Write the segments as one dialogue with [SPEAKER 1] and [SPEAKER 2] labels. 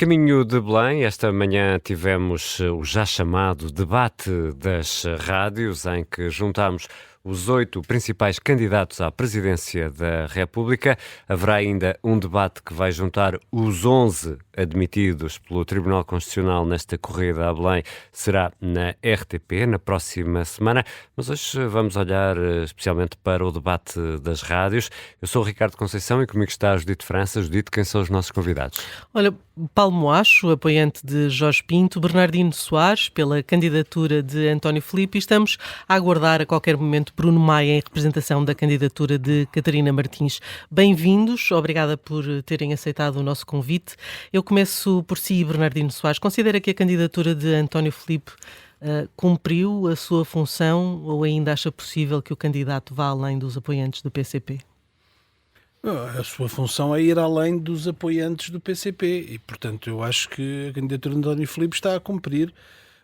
[SPEAKER 1] A caminho de Belém, esta manhã tivemos o já chamado debate das rádios, em que juntámos os 8 principais candidatos à presidência da República. Haverá ainda um debate que vai juntar os 11 admitidos pelo Tribunal Constitucional nesta corrida a Belém. Será na RTP, na próxima semana. Mas hoje vamos olhar especialmente para o debate das rádios. Eu sou o Ricardo Conceição e comigo está a Judite França. Judite, quem são os nossos convidados?
[SPEAKER 2] Olha, Paulo Moacho, apoiante de Jorge Pinto, Bernardino Soares, pela candidatura de António Filipe, e estamos a aguardar a qualquer momento Bruno Maia, em representação da candidatura de Catarina Martins. Bem-vindos, obrigada por terem aceitado o nosso convite. Eu começo por si, Bernardino Soares. Considera que a candidatura de António Filipe cumpriu a sua função ou ainda acha possível que o candidato vá além dos apoiantes do PCP?
[SPEAKER 3] A sua função é ir além dos apoiantes do PCP e, portanto, eu acho que a candidatura de António Filipe está a cumprir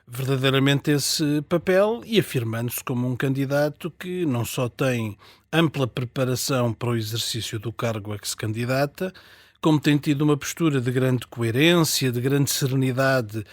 [SPEAKER 3] verdadeiramente esse papel e afirmando-se como um candidato que não só tem ampla preparação para o exercício do cargo a que se candidata, como tem tido uma postura de grande coerência, de grande serenidade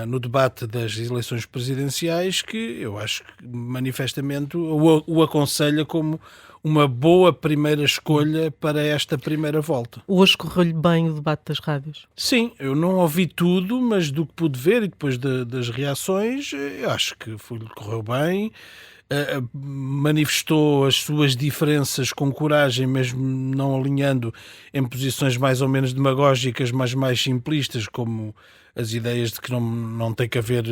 [SPEAKER 3] no debate das eleições presidenciais, que eu acho que manifestamente o aconselha como uma boa primeira escolha para esta primeira volta.
[SPEAKER 2] Hoje correu-lhe bem o debate das rádios?
[SPEAKER 3] Sim, eu não ouvi tudo, mas do que pude ver e depois das reações, eu acho que correu bem. Manifestou as suas diferenças com coragem, mesmo não alinhando em posições mais ou menos demagógicas, mas mais simplistas, como as ideias de que não tem que haver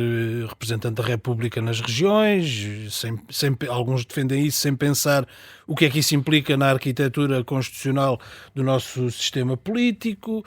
[SPEAKER 3] representante da República nas regiões, alguns defendem isso sem pensar o que é que isso implica na arquitetura constitucional do nosso sistema político,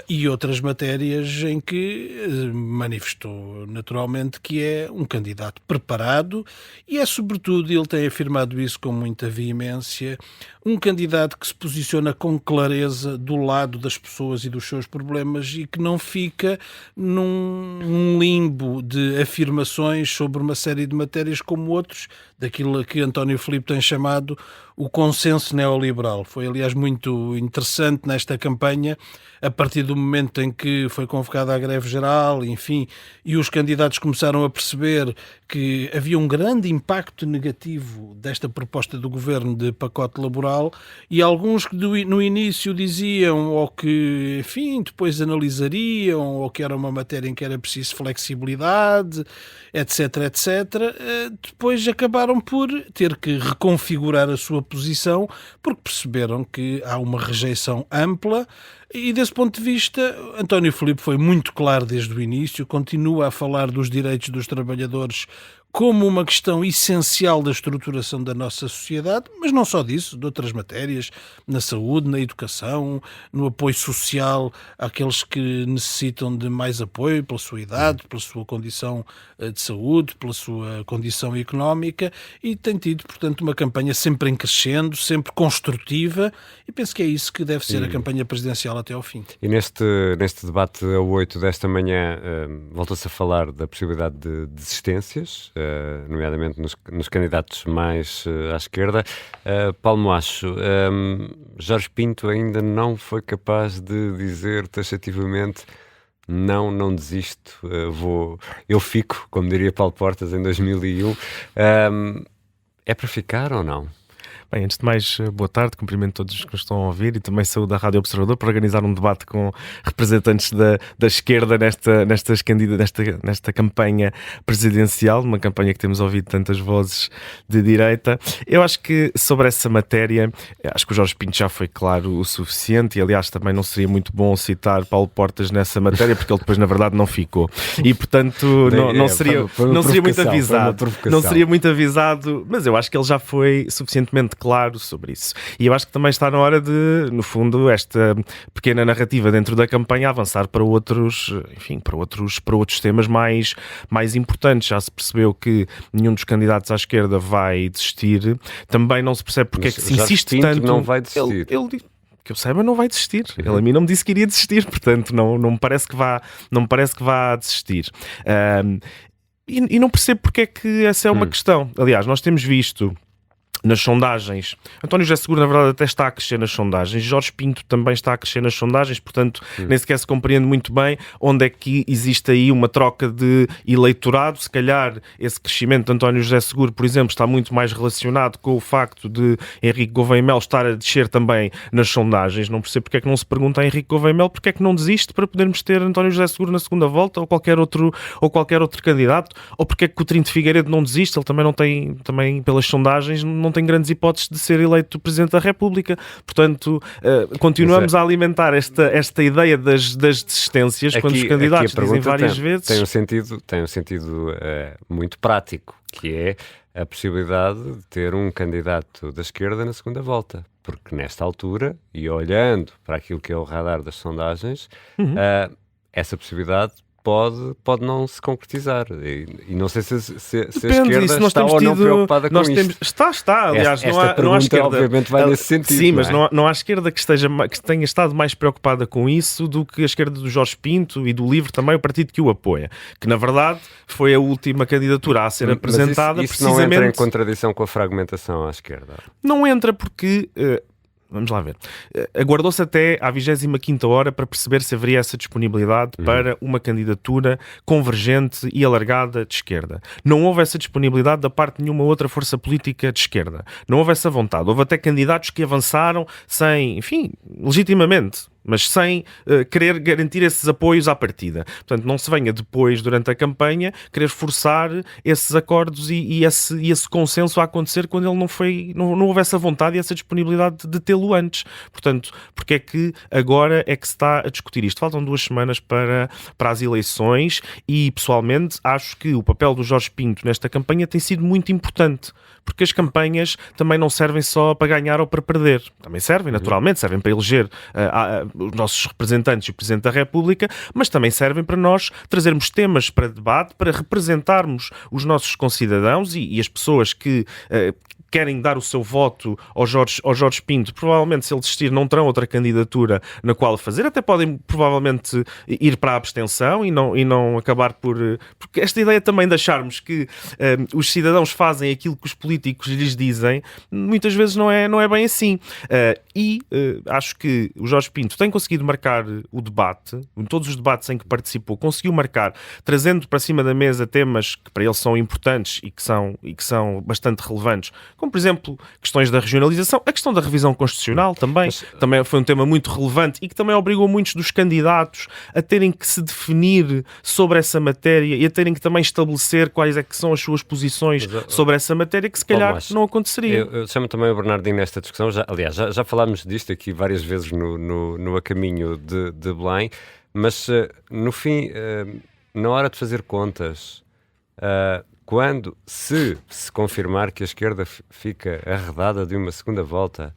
[SPEAKER 3] e outras matérias em que manifestou naturalmente que é um candidato preparado e é sobretudo, ele tem afirmado isso com muita veemência, um candidato que se posiciona com clareza do lado das pessoas e dos seus problemas e que não fica num limbo de afirmações sobre uma série de matérias como outros, daquilo que António Filipe tem chamado o consenso neoliberal. Foi, aliás, muito interessante nesta campanha, a partir do momento em que foi convocada a greve geral, enfim, e os candidatos começaram a perceber que havia um grande impacto negativo desta proposta do governo de pacote laboral, e alguns que no início diziam ou que, enfim, depois analisariam, ou que era uma matéria em que era preciso flexibilidade, etc, etc, depois acabaram por ter que reconfigurar a sua posição porque perceberam que há uma rejeição ampla. E desse ponto de vista, António Filipe foi muito claro desde o início, continua a falar dos direitos dos trabalhadores como uma questão essencial da estruturação da nossa sociedade, mas não só disso, de outras matérias, na saúde, na educação, no apoio social àqueles que necessitam de mais apoio pela sua idade, pela sua condição de saúde, pela sua condição económica, e tem tido, portanto, uma campanha sempre em crescendo, sempre construtiva, e penso que é isso que deve ser a campanha presidencial até ao fim.
[SPEAKER 1] E neste debate a 8 desta manhã, volta-se a falar da possibilidade de desistências, nomeadamente nos candidatos mais à esquerda. Paulo Moacho, Jorge Pinto ainda não foi capaz de dizer taxativamente não desisto, eu fico, como diria Paulo Portas em 2001. É para ficar ou não?
[SPEAKER 4] Bem, antes de mais, boa tarde, cumprimento todos os que nos estão a ouvir e também saúde da Rádio Observador para organizar um debate com representantes da esquerda nesta campanha presidencial, uma campanha que temos ouvido tantas vozes de direita. Eu acho que sobre essa matéria, acho que o Jorge Pinto já foi claro o suficiente e, aliás, também não seria muito bom citar Paulo Portas nessa matéria porque ele depois, na verdade, não ficou. E, portanto, não seria muito avisado. Não seria muito avisado, mas eu acho que ele já foi suficientemente claro sobre isso. E eu acho que também está na hora de, no fundo, esta pequena narrativa dentro da campanha avançar para outros, enfim, para outros temas mais importantes. Já se percebeu que nenhum dos candidatos à esquerda vai desistir. Também não se percebe porque é que se insiste tanto.
[SPEAKER 1] Não vai desistir.
[SPEAKER 4] Ele que eu saiba, não vai desistir. Ele a mim não me disse que iria desistir, portanto, não me parece que vá desistir. E não percebo porque é que essa é uma questão. Aliás, nós temos visto nas sondagens. António José Seguro, na verdade, até está a crescer nas sondagens. Jorge Pinto também está a crescer nas sondagens, portanto, nem sequer se compreende muito bem onde é que existe aí uma troca de eleitorado. Se calhar esse crescimento de António José Seguro, por exemplo, está muito mais relacionado com o facto de Henrique Gouveia Melo estar a descer também nas sondagens. Não percebo porque é que não se pergunta a Henrique Gouveia Melo porque é que não desiste para podermos ter António José Seguro na segunda volta ou qualquer outro candidato, ou porque é que Coutinho de Figueiredo não desiste. Ele também não tem, também pelas sondagens, não tem grandes hipóteses de ser eleito Presidente da República. Portanto, continuamos a alimentar esta ideia das desistências quando os candidatos dizem várias vezes.
[SPEAKER 1] Tem um sentido muito prático, que é a possibilidade de ter um candidato da esquerda na segunda volta. Porque nesta altura, e olhando para aquilo que é o radar das sondagens, essa possibilidade pode não se concretizar. E não sei se a esquerda está ou não preocupada com isto.
[SPEAKER 4] Está. Aliás,
[SPEAKER 1] esta
[SPEAKER 4] não há esquerda.
[SPEAKER 1] Obviamente vai nesse sentido.
[SPEAKER 4] Sim, mas não há esquerda que tenha estado mais preocupada com isso do que a esquerda do Jorge Pinto e do LIVRE, também o partido que o apoia. Que, na verdade, foi a última candidatura a ser apresentada.
[SPEAKER 1] Mas isso não entra em contradição com a fragmentação à esquerda?
[SPEAKER 4] Não entra porque... Vamos lá ver. Aguardou-se até à 25ª hora para perceber se haveria essa disponibilidade para uma candidatura convergente e alargada de esquerda. Não houve essa disponibilidade da parte de nenhuma outra força política de esquerda. Não houve essa vontade. Houve até candidatos que avançaram sem, enfim, legitimamente, mas sem querer garantir esses apoios à partida. Portanto, não se venha depois, durante a campanha, querer forçar esses acordos e esse consenso a acontecer quando ele não houve essa vontade e essa disponibilidade de tê-lo antes. Portanto, porque é que agora é que se está a discutir isto? Faltam 2 semanas para as eleições e, pessoalmente, acho que o papel do Jorge Pinto nesta campanha tem sido muito importante, porque as campanhas também não servem só para ganhar ou para perder. Também servem, naturalmente, servem para eleger os nossos representantes e o Presidente da República, mas também servem para nós trazermos temas para debate, para representarmos os nossos concidadãos e as pessoas que querem dar o seu voto ao Jorge Pinto. Provavelmente, se ele desistir, não terão outra candidatura na qual fazer. Até podem, provavelmente, ir para a abstenção e não acabar por... Porque esta ideia também de acharmos que os cidadãos fazem aquilo que os políticos lhes dizem, muitas vezes não é bem assim. Acho que o Jorge Pinto tem conseguido marcar o debate, em todos os debates em que participou, conseguiu marcar, trazendo para cima da mesa temas que para ele são importantes e que são bastante relevantes, como, por exemplo, questões da regionalização, a questão da revisão constitucional também foi um tema muito relevante e que também obrigou muitos dos candidatos a terem que se definir sobre essa matéria e a terem que também estabelecer quais é que são as suas posições sobre essa matéria, que se calhar não aconteceria.
[SPEAKER 1] Eu chamo também o Bernardino nesta discussão, já falámos disto aqui várias vezes no A Caminho de Belém, mas no fim, na hora de fazer contas... se confirmar que a esquerda fica arredada de uma segunda volta,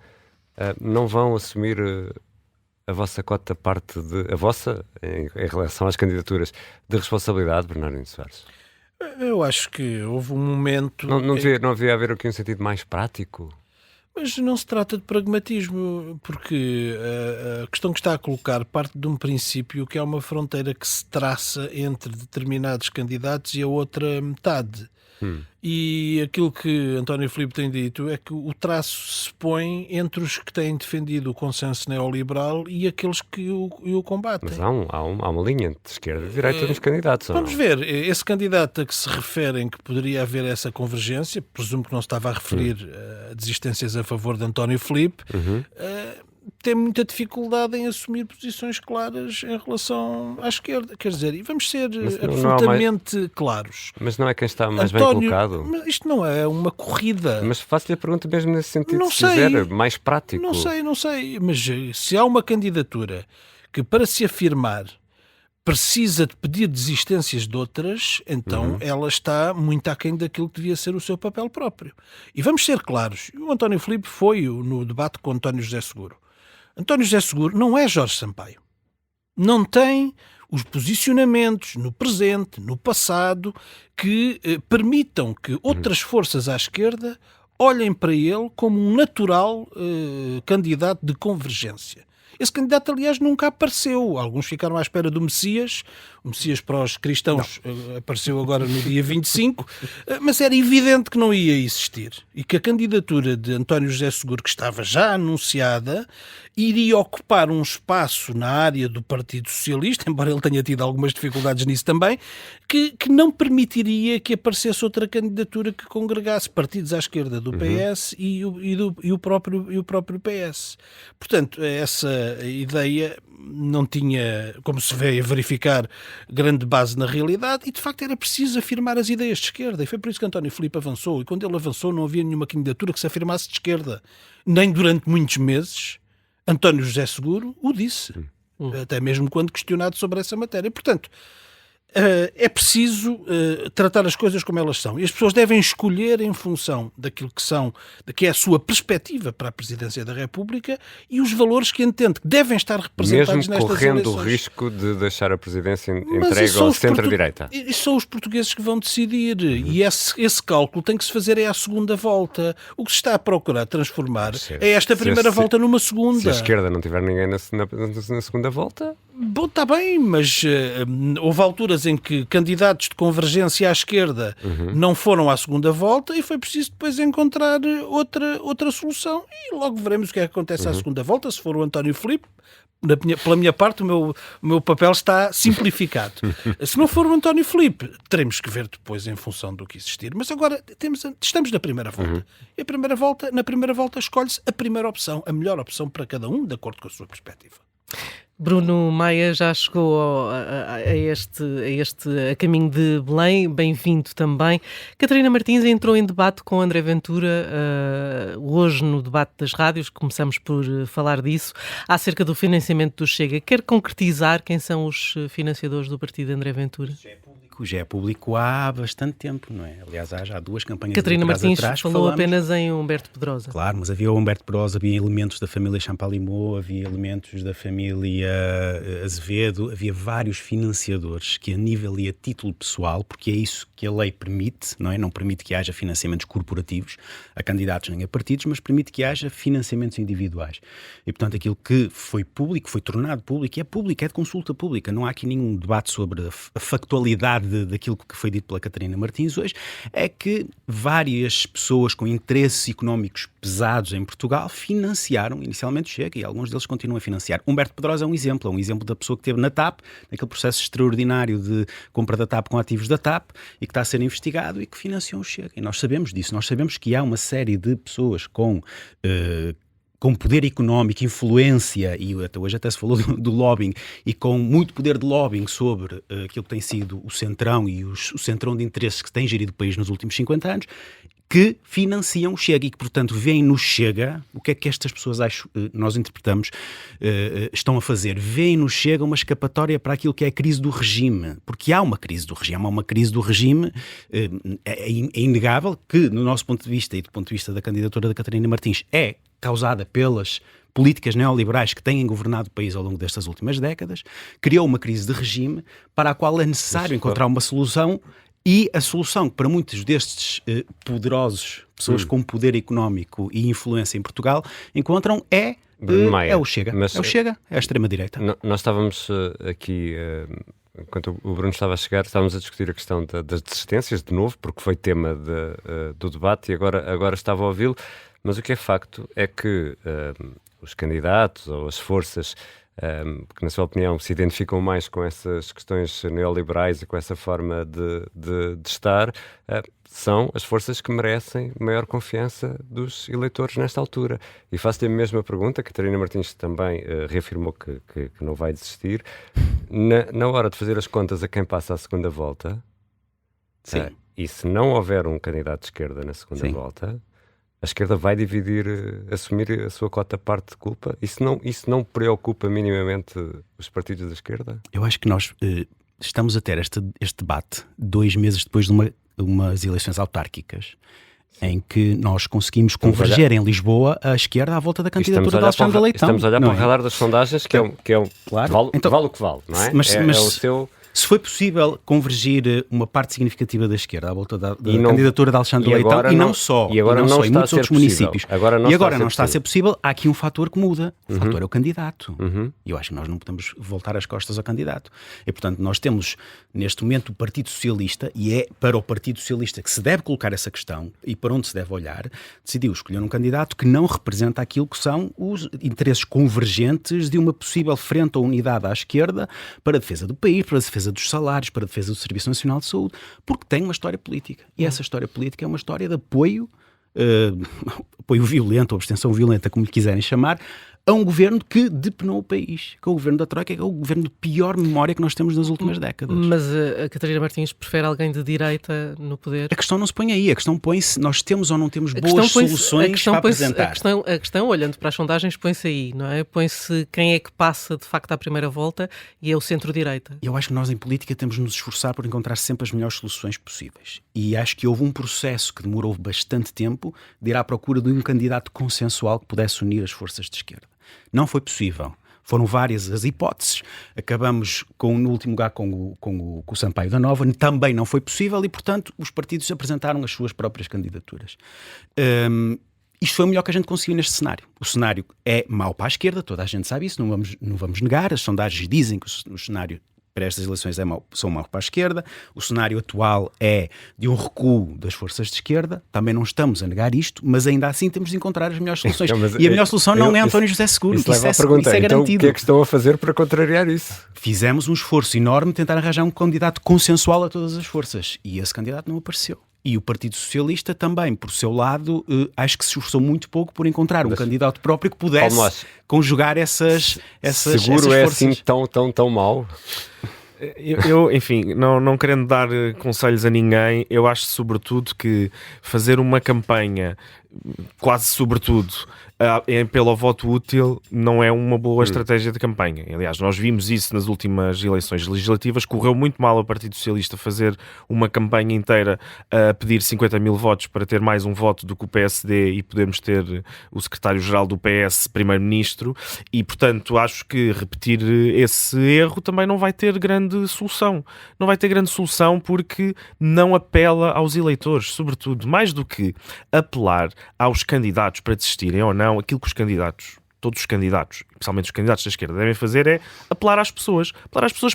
[SPEAKER 1] não vão assumir a vossa cota parte a vossa, em relação às candidaturas, de responsabilidade, Bernardino Soares?
[SPEAKER 3] Eu acho que houve um momento...
[SPEAKER 1] Não devia haver aqui um sentido mais prático?
[SPEAKER 3] Mas não se trata de pragmatismo, porque a questão que está a colocar parte de um princípio que é uma fronteira que se traça entre determinados candidatos e a outra metade. E aquilo que António Filipe tem dito é que o traço se põe entre os que têm defendido o consenso neoliberal e aqueles que o combatem.
[SPEAKER 1] Mas há uma linha de esquerda e direita nos candidatos.
[SPEAKER 3] Vamos ver, esse candidato a que se referem que poderia haver essa convergência, presumo que não se estava a referir a desistências a favor de António Filipe, tem muita dificuldade em assumir posições claras em relação à esquerda. Quer dizer, e vamos ser absolutamente claros.
[SPEAKER 1] Mas não é quem está mais bem colocado?
[SPEAKER 3] Mas isto não é uma corrida.
[SPEAKER 1] Mas faço-lhe a pergunta mesmo nesse sentido, se quiser, mais prático.
[SPEAKER 3] Não sei. Mas se há uma candidatura que, para se afirmar, precisa de pedir desistências de outras, então ela está muito aquém daquilo que devia ser o seu papel próprio. E vamos ser claros. O António Filipe foi no debate com António José Seguro. António José Seguro não é Jorge Sampaio. Não tem os posicionamentos no presente, no passado, que permitam que outras forças à esquerda olhem para ele como um natural candidato de convergência. Esse candidato, aliás, nunca apareceu. Alguns ficaram à espera do Messias. O Messias para os cristãos apareceu agora no dia 25, mas era evidente que não ia existir e que a candidatura de António José Seguro, que estava já anunciada, iria ocupar um espaço na área do Partido Socialista, embora ele tenha tido algumas dificuldades nisso também, que não permitiria que aparecesse outra candidatura que congregasse partidos à esquerda do PS e o próprio PS. Portanto, essa ideia não tinha, como se veio a verificar, grande base na realidade e, de facto, era preciso afirmar as ideias de esquerda. E foi por isso que António Filipe avançou. E quando ele avançou não havia nenhuma candidatura que se afirmasse de esquerda. Nem durante muitos meses António José Seguro o disse. Até mesmo quando questionado sobre essa matéria. Portanto, é preciso tratar as coisas como elas são. E as pessoas devem escolher em função daquilo que é a sua perspectiva para a Presidência da República e os valores que entende que devem estar representados
[SPEAKER 1] mesmo
[SPEAKER 3] nestas
[SPEAKER 1] correndo
[SPEAKER 3] eleições.
[SPEAKER 1] o risco de deixar a presidência
[SPEAKER 3] Mas
[SPEAKER 1] entregue ao centro-direita.
[SPEAKER 3] E são os portugueses que vão decidir. E esse cálculo tem que se fazer à segunda volta. O que se está a procurar transformar é esta primeira volta numa segunda.
[SPEAKER 1] Se a esquerda não tiver ninguém na segunda volta...
[SPEAKER 3] Bom, está bem, mas houve alturas em que candidatos de convergência à esquerda não foram à segunda volta e foi preciso depois encontrar outra solução e logo veremos o que é que acontece à segunda volta. Se for o António Filipe, pela minha parte, o meu papel está simplificado. Se não for o António Filipe, teremos que ver depois em função do que existir. Mas agora estamos na primeira volta. E na primeira volta escolhe-se a primeira opção, a melhor opção para cada um, de acordo com a sua perspectiva.
[SPEAKER 2] Bruno Maia já chegou a caminho de Belém, bem-vindo também. Catarina Martins entrou em debate com André Ventura hoje no debate das rádios, começamos por falar disso, acerca do financiamento do Chega. Quer concretizar quem são os financiadores do partido de André Ventura?
[SPEAKER 5] Já é público há bastante tempo, não é? Aliás, há já duas campanhas
[SPEAKER 2] Catarina Martins
[SPEAKER 5] atrás
[SPEAKER 2] falou apenas em Humberto Pedrosa.
[SPEAKER 5] Claro, mas havia o Humberto Pedrosa, havia elementos da família Champalimau, havia elementos da família Azevedo, havia vários financiadores que a nível e a título pessoal, porque é isso que a lei permite, não é? Não permite que haja financiamentos corporativos a candidatos nem a partidos, mas permite que haja financiamentos individuais. E, portanto, aquilo que foi público, foi tornado público, é de consulta pública. Não há aqui nenhum debate sobre a factualidade daquilo que foi dito pela Catarina Martins hoje, é que várias pessoas com interesses económicos pesados em Portugal financiaram inicialmente o Chega e alguns deles continuam a financiar. Humberto Pedrosa é um exemplo da pessoa que esteve na TAP, naquele processo extraordinário de compra da TAP com ativos da TAP e que está a ser investigado e que financiou o Chega. E nós sabemos disso, nós sabemos que há uma série de pessoas com poder económico, influência, e hoje até se falou do lobbying, e com muito poder de lobbying sobre aquilo que tem sido o centrão e o centrão de interesses que tem gerido o país nos últimos 50 anos, que financiam o Chega e que, portanto, veem no Chega, o que é que estas pessoas nós interpretamos, estão a fazer? Veem no Chega uma escapatória para aquilo que é a crise do regime, porque há uma crise do regime, é inegável que, no nosso ponto de vista e do ponto de vista da candidatura da Catarina Martins, é causada pelas políticas neoliberais que têm governado o país ao longo destas últimas décadas, criou uma crise de regime para a qual é necessário encontrar uma solução. E a solução que para muitos destes poderosos, pessoas com poder económico e influência em Portugal, encontram é o Chega. É o Chega, é a extrema-direita.
[SPEAKER 1] Nós estávamos aqui, enquanto o Bruno estava a chegar, estávamos a discutir a questão das desistências, de novo, porque foi tema do debate e agora estava a ouvi-lo, mas o que é facto é que os candidatos ou as forças que, na sua opinião, se identificam mais com essas questões neoliberais e com essa forma de estar, são as forças que merecem maior confiança dos eleitores nesta altura. E faço-lhe a mesma pergunta, Catarina Martins também reafirmou que não vai desistir. Na hora de fazer as contas a quem passa a segunda volta, e se não houver um candidato de esquerda na segunda volta, a esquerda vai assumir a sua cota-parte de culpa? Isso não preocupa minimamente os partidos da esquerda?
[SPEAKER 5] Eu acho que nós estamos a ter este debate 2 meses depois de umas eleições autárquicas, em que nós conseguimos converger em Lisboa a esquerda à volta da candidatura de Alexandre Leitão.
[SPEAKER 1] Estamos a olhar para o radar das sondagens, que é claro. Vale o que vale, não é?
[SPEAKER 5] Mas
[SPEAKER 1] é o seu...
[SPEAKER 5] Se foi possível convergir uma parte significativa da esquerda à volta da candidatura de Alexandre Leitão, e não só,
[SPEAKER 1] e agora
[SPEAKER 5] não
[SPEAKER 1] não
[SPEAKER 5] só,
[SPEAKER 1] está
[SPEAKER 5] em muitos
[SPEAKER 1] a ser
[SPEAKER 5] outros
[SPEAKER 1] possível.
[SPEAKER 5] municípios.
[SPEAKER 1] Agora não
[SPEAKER 5] Está a ser possível. Há aqui um fator que muda. O fator é o candidato. E eu acho que nós não podemos voltar as costas ao candidato. E, portanto, nós temos, neste momento, o Partido Socialista, e é para o Partido Socialista que se deve colocar essa questão e para onde se deve olhar, decidiu escolher um candidato que não representa aquilo que são os interesses convergentes de uma possível frente ou unidade à esquerda para a defesa do país, para a defesa dos salários, para a defesa do Serviço Nacional de Saúde, porque tem uma história política. E essa história política é uma história de apoio, apoio violento, ou abstenção violenta, como lhe quiserem chamar, a um governo que depenou o país, que é o governo da Troika, que é o governo de pior memória que nós temos nas últimas décadas.
[SPEAKER 2] Mas a Catarina Martins prefere alguém de direita no poder?
[SPEAKER 5] A questão não se põe aí, a questão põe-se, nós temos ou não temos boas soluções para apresentar.
[SPEAKER 2] A questão, olhando para as sondagens, põe-se aí, não é? Põe-se quem é que passa de facto à primeira volta e é o centro-direita.
[SPEAKER 5] Eu acho que nós em política temos de nos esforçar por encontrar sempre as melhores soluções possíveis. E acho que houve um processo que demorou bastante tempo de ir à procura de um candidato consensual que pudesse unir as forças de esquerda. Não foi possível. Foram várias as hipóteses. Acabamos no último lugar com o Sampaio da Nova. Também não foi possível e, portanto, os partidos apresentaram as suas próprias candidaturas. Isto foi o melhor que a gente conseguiu neste cenário. O cenário é mau para a esquerda, toda a gente sabe isso, não vamos negar. As sondagens dizem que o cenário para estas eleições são mau para a esquerda. O cenário atual é de um recuo das forças de esquerda. Também não estamos a negar isto, mas ainda assim temos de encontrar as melhores soluções. E a melhor solução não é António José Seguro.
[SPEAKER 1] Isso leva à pergunta,
[SPEAKER 5] é garantido.
[SPEAKER 1] Então, o que é que estão a fazer para contrariar isso?
[SPEAKER 5] Fizemos um esforço enorme de tentar arranjar um candidato consensual a todas as forças. E esse candidato não apareceu. E o Partido Socialista também, por seu lado, acho que se esforçou muito pouco por encontrar um candidato próprio que pudesse conjugar essas
[SPEAKER 1] Seguro
[SPEAKER 5] forças.
[SPEAKER 1] É assim tão mau?
[SPEAKER 4] Eu, enfim, não querendo dar conselhos a ninguém, eu acho sobretudo que fazer uma campanha, quase sobretudo, pelo voto útil, não é uma boa estratégia de campanha. Aliás, nós vimos isso nas últimas eleições legislativas. Correu muito mal ao Partido Socialista fazer uma campanha inteira a pedir 50 mil votos para ter mais um voto do que o PSD e podermos ter o secretário-geral do PS primeiro-ministro, e portanto acho que repetir esse erro também não vai ter grande solução. Não vai ter grande solução porque não apela aos eleitores, sobretudo, mais do que apelar aos candidatos para desistirem ou não. Aquilo que todos os candidatos, especialmente os candidatos da esquerda, devem fazer é apelar às pessoas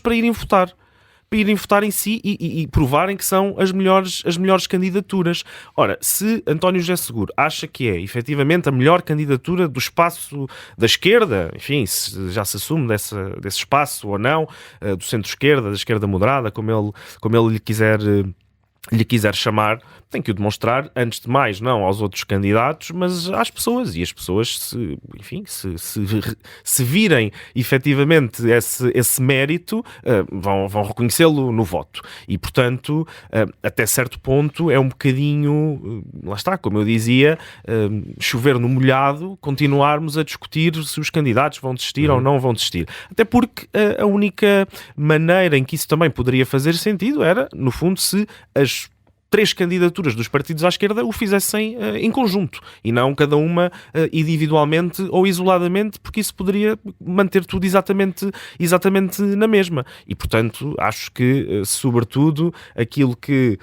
[SPEAKER 4] para irem votar em si e provarem que são as melhores candidaturas. Ora, se António José Seguro acha que é efetivamente a melhor candidatura do espaço da esquerda, enfim, se já se assume desse espaço ou não, do centro-esquerda, da esquerda moderada, como ele lhe quiser chamar, tem que o demonstrar, antes de mais, não aos outros candidatos, mas às pessoas. E as pessoas, se virem efetivamente esse mérito, vão reconhecê-lo no voto. E, portanto, até certo ponto, é um bocadinho, lá está, como eu dizia, chover no molhado, continuarmos a discutir se os candidatos vão desistir ou não vão desistir. Até porque a única maneira em que isso também poderia fazer sentido era, no fundo, se as 3 candidaturas dos partidos à esquerda o fizessem em conjunto e não cada uma individualmente ou isoladamente, porque isso poderia manter tudo exatamente na mesma. E, portanto, acho que, sobretudo, aquilo que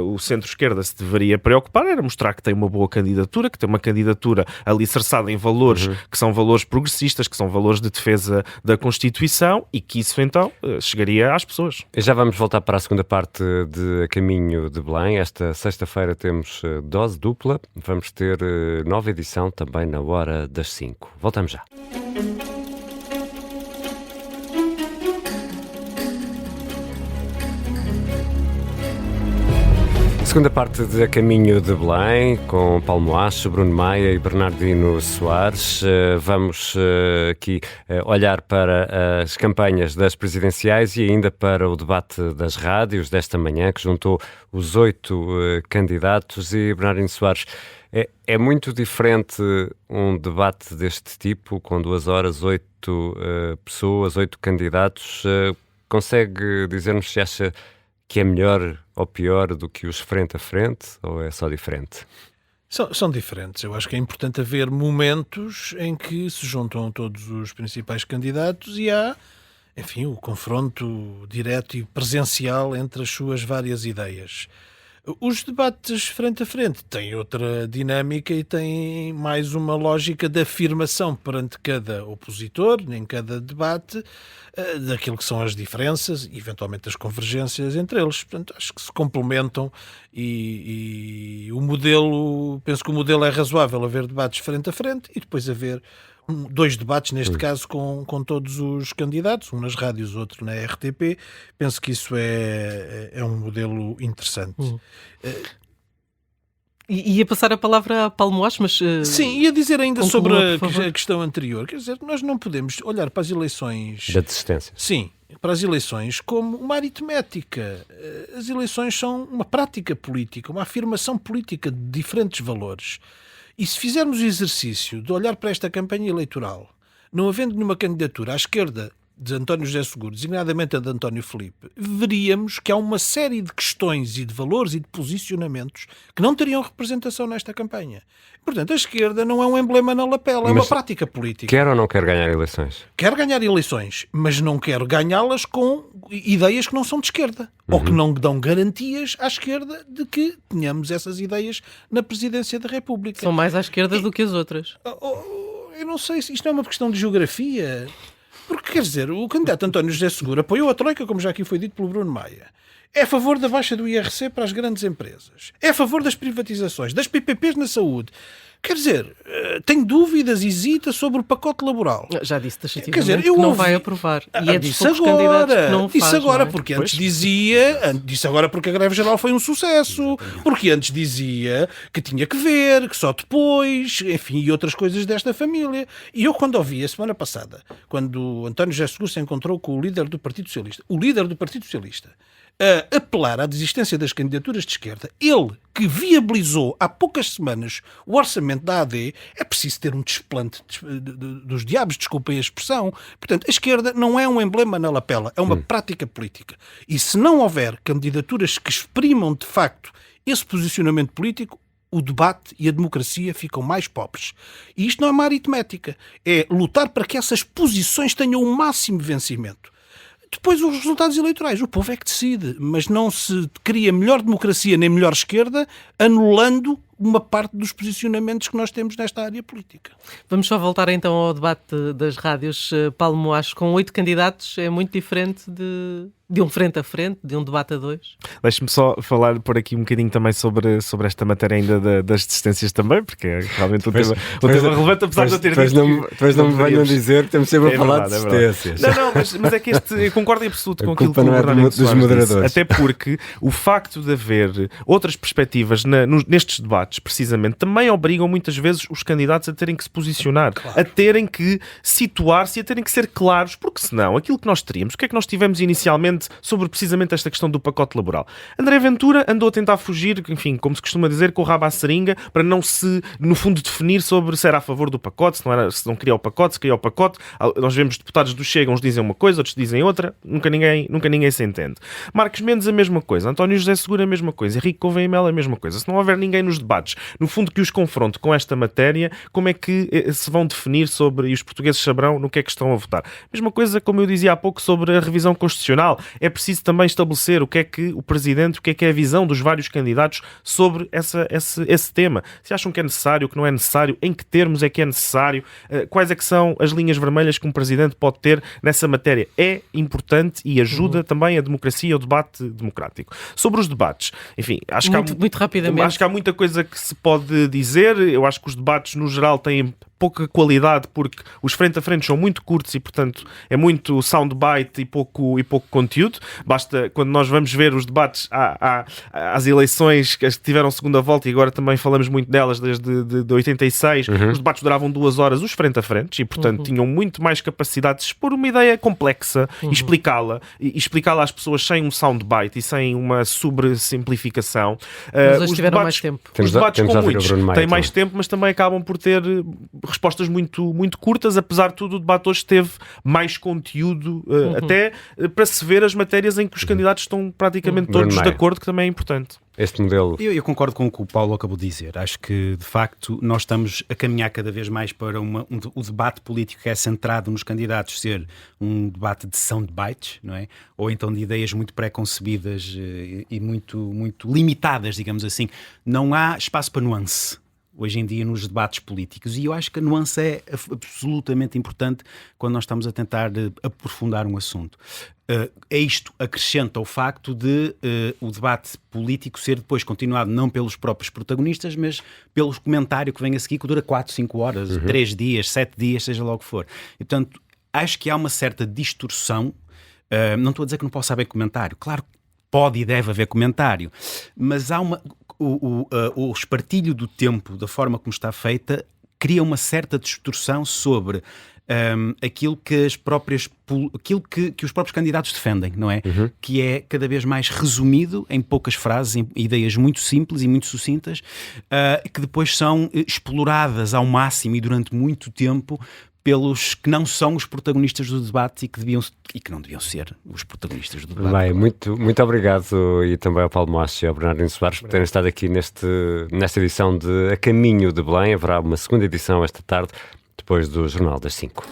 [SPEAKER 4] o centro-esquerda se deveria preocupar era mostrar que tem uma boa candidatura, que tem uma candidatura alicerçada em valores que são valores progressistas, que são valores de defesa da Constituição, e que isso, então, chegaria às pessoas.
[SPEAKER 1] Já vamos voltar para a segunda parte de A Caminho de Belém. Esta sexta-feira temos dose dupla. Vamos ter nova edição também na hora das 5. Voltamos já. Segunda parte de A Caminho de Belém, com Paulo Moacho, Bruno Maia e Bernardino Soares. Vamos aqui olhar para as campanhas das presidenciais e ainda para o debate das rádios desta manhã, que juntou os 8 candidatos. E, Bernardino Soares, é muito diferente um debate deste tipo, com 2 horas, 8 pessoas, 8 candidatos. Consegue dizer-nos se acha que é melhor ou pior do que os frente a frente, ou é só diferente?
[SPEAKER 3] São diferentes. Eu acho que é importante haver momentos em que se juntam todos os principais candidatos e há enfim, o confronto direto e presencial entre as suas várias ideias. Os debates frente a frente têm outra dinâmica e têm mais uma lógica de afirmação perante cada opositor, em cada debate, daquilo que são as diferenças e eventualmente as convergências entre eles. Portanto, acho que se complementam e o modelo, penso que o modelo é razoável, haver debates frente a frente e depois haver dois debates, neste caso, com todos os candidatos, um nas rádios, outro na RTP. Penso que isso é um modelo interessante.
[SPEAKER 2] Ia passar a palavra a Paulo Moacho, mas...
[SPEAKER 3] Sim, ia dizer ainda sobre
[SPEAKER 2] conclua, por favor.
[SPEAKER 3] a questão anterior. Quer dizer, nós não podemos olhar para as eleições...
[SPEAKER 1] Da desistência.
[SPEAKER 3] Sim, para as eleições como uma aritmética. As eleições são uma prática política, uma afirmação política de diferentes valores. E se fizermos o exercício de olhar para esta campanha eleitoral, não havendo nenhuma candidatura à esquerda de António José Seguro, designadamente a de António Filipe, veríamos que há uma série de questões e de valores e de posicionamentos que não teriam representação nesta campanha. Portanto, a esquerda não é um emblema na lapela, é uma prática política.
[SPEAKER 1] Quer ou não quer ganhar eleições?
[SPEAKER 3] Quer ganhar eleições, mas não quer ganhá-las com ideias que não são de esquerda. Ou que não dão garantias à esquerda de que tenhamos essas ideias na presidência da República.
[SPEAKER 2] São mais à esquerda do que as outras.
[SPEAKER 3] Eu não sei se isto não é uma questão de geografia. Porque, quer dizer, o candidato António José Seguro apoiou a Troika, como já aqui foi dito pelo Bruno Maia. É a favor da baixa do IRC para as grandes empresas. É a favor das privatizações, das PPPs na saúde. Quer dizer, tem dúvidas, hesita sobre o pacote laboral.
[SPEAKER 2] Já disse taxativamente
[SPEAKER 3] Quer dizer,
[SPEAKER 2] que não vai aprovar. E é dos
[SPEAKER 3] disse
[SPEAKER 2] poucos candidatos que não o faz,
[SPEAKER 3] disse agora,
[SPEAKER 2] não é?
[SPEAKER 3] porque antes disse agora porque a greve geral foi um sucesso, porque antes dizia que tinha que ver, que só depois, enfim, e outras coisas desta família. E eu, quando ouvi a semana passada, quando António José Seguro se encontrou com o líder do Partido Socialista, a apelar à desistência das candidaturas de esquerda, ele que viabilizou há poucas semanas o orçamento da AD, é preciso ter um desplante dos diabos, desculpem a expressão. Portanto, a esquerda não é um emblema na lapela, é uma prática política. E se não houver candidaturas que exprimam de facto esse posicionamento político, o debate e a democracia ficam mais pobres. E isto não é uma aritmética, é lutar para que essas posições tenham o máximo vencimento. Depois os resultados eleitorais, o povo é que decide, mas não se cria melhor democracia nem melhor esquerda anulando uma parte dos posicionamentos que nós temos nesta área política.
[SPEAKER 2] Vamos só voltar então ao debate das rádios. Paulo Moacho, com 8 candidatos, é muito diferente de um frente a frente, de um debate a 2?
[SPEAKER 4] Deixe-me só falar por aqui um bocadinho também sobre esta matéria ainda das desistências também, porque é realmente um tema relevante, apesar de eu ter dito
[SPEAKER 1] Depois não me venham dizer que temos sempre a falar de desistências.
[SPEAKER 4] Não, mas é que eu concordo em absoluto com aquilo que o
[SPEAKER 1] não é
[SPEAKER 4] Bernardino
[SPEAKER 1] dos
[SPEAKER 4] Soares
[SPEAKER 1] moderadores.
[SPEAKER 4] disse, até porque o facto de haver outras perspectivas nestes debates, precisamente, também obrigam muitas vezes os candidatos a terem que se posicionar, a terem que situar-se e a terem que ser claros, porque senão aquilo que nós teríamos, o que é que nós tivemos inicialmente sobre precisamente esta questão do pacote laboral? André Ventura andou a tentar fugir, enfim, como se costuma dizer, com o rabo à seringa, para não se, no fundo, definir sobre se era a favor do pacote, se não queria o pacote, se queria o pacote. Nós vemos deputados do Chega, uns dizem uma coisa, outros dizem outra, nunca ninguém se entende. Marcos Mendes a mesma coisa, António José Seguro a mesma coisa, Henrique Gouveia e Melo a mesma coisa. Se não houver ninguém nos debates, no fundo, que os confronte com esta matéria, como é que se vão definir sobre, e os portugueses saberão no que é que estão a votar? Mesma coisa, como eu dizia há pouco, sobre a revisão constitucional. É preciso também estabelecer o que é que o Presidente, o que é a visão dos vários candidatos sobre esse tema. Se acham que é necessário, que não é necessário, em que termos é que é necessário, quais é que são as linhas vermelhas que um Presidente pode ter nessa matéria. É importante e ajuda também a democracia e o debate democrático. Sobre os debates, enfim, acho
[SPEAKER 2] muito rapidamente.
[SPEAKER 4] Acho que há muita coisa que se pode dizer. Eu acho que os debates, no geral, têm pouca qualidade porque os frente a frente são muito curtos e, portanto, é muito soundbite e pouco conteúdo. Basta, quando nós vamos ver os debates às eleições que tiveram segunda volta, e agora também falamos muito delas desde de 86, os debates duravam 2 horas, os frente a frente, e, portanto, tinham muito mais capacidade de expor uma ideia complexa e explicá-la às pessoas sem um soundbite e sem uma sobressimplificação.
[SPEAKER 2] Mas hoje tiveram mais tempo.
[SPEAKER 4] Os debates com muitos têm mais tempo, mas também acabam por ter respostas muito, muito curtas. Apesar de tudo, o debate hoje teve mais conteúdo, até para se ver as matérias em que os candidatos estão praticamente todos de acordo, que também é importante.
[SPEAKER 1] Este modelo...
[SPEAKER 5] Eu concordo com o que o Paulo acabou de dizer. Acho que, de facto, nós estamos a caminhar cada vez mais para o debate político que é centrado nos candidatos ser um debate de soundbites, não é? Ou então de ideias muito pré-concebidas e muito, muito limitadas, digamos assim. Não há espaço para nuance hoje em dia nos debates políticos, e eu acho que a nuance é absolutamente importante quando nós estamos a tentar aprofundar um assunto. Isto acrescenta o facto de o debate político ser depois continuado não pelos próprios protagonistas, mas pelo comentário que vem a seguir, que dura 4, 5 horas, 3 dias, 7 dias, seja lá o que for. E, portanto, acho que há uma certa distorção. Não estou a dizer que não possa haver comentário, claro que pode e deve haver comentário, mas há o espartilho do tempo, da forma como está feita, cria uma certa distorção sobre aquilo que os próprios candidatos defendem, não é? Que é cada vez mais resumido em poucas frases, em ideias muito simples e muito sucintas, que depois são exploradas ao máximo e durante muito tempo pelos que não são os protagonistas do debate e que não deviam ser os protagonistas do debate.
[SPEAKER 1] Bem, muito obrigado, e também ao Paulo Moacho e ao Bernardino Soares por terem estado aqui nesta edição de A Caminho de Belém. Haverá uma segunda edição esta tarde, depois do Jornal das 5.